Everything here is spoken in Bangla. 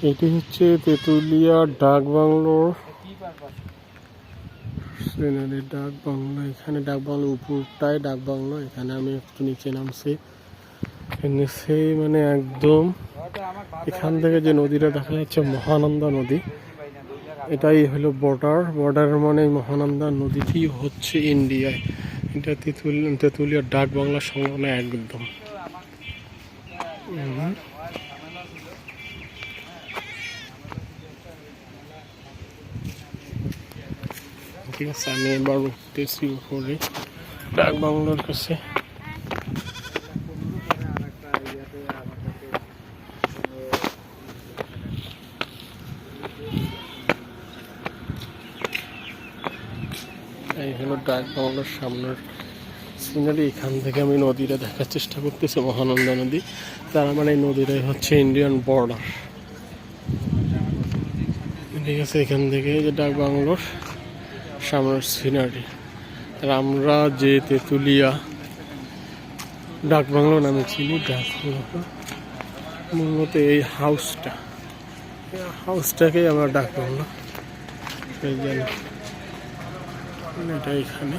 এটি হচ্ছে তেঁতুলিয়া ডাক বাংলোর সিনারি। ডাক বাংলো, এখানে ডাক বাংলো উপরটায় ডাক বাংলো। এখানে আমি একটু নিচে নামছি। নিচে মানে একদম এখান থেকে যে নদীটা দেখা যাচ্ছে মহানন্দা নদী, এটাই হলো বর্ডার মানে মহানন্দা নদীটি হচ্ছে ইন্ডিয়ায়। এটা তেঁতুলিয়া ডাক বাংলার সংলগ্নে একদম। ঠিক আছে, আমি এবার উঠতেছি উপরে ডাক বাংলোর কাছে। এই হলো ডাক বাংলোর সামনের সিনারি। এখান থেকে আমি নদীটা দেখার চেষ্টা করতেছি, মহানন্দা নদী। তার মানে এই নদীটাই হচ্ছে ইন্ডিয়ান বর্ডার। ঠিক আছে, এখান থেকে যে ডাক বাংলোর সামনের সিনারি। আর আমরা যে তেঁতুলিয়া ডাক বাংলো নামে চিনি, ডাক বাংলো মূলত এই হাউসটাকেই আমরা ডাক বাংলো, এটা এখানে।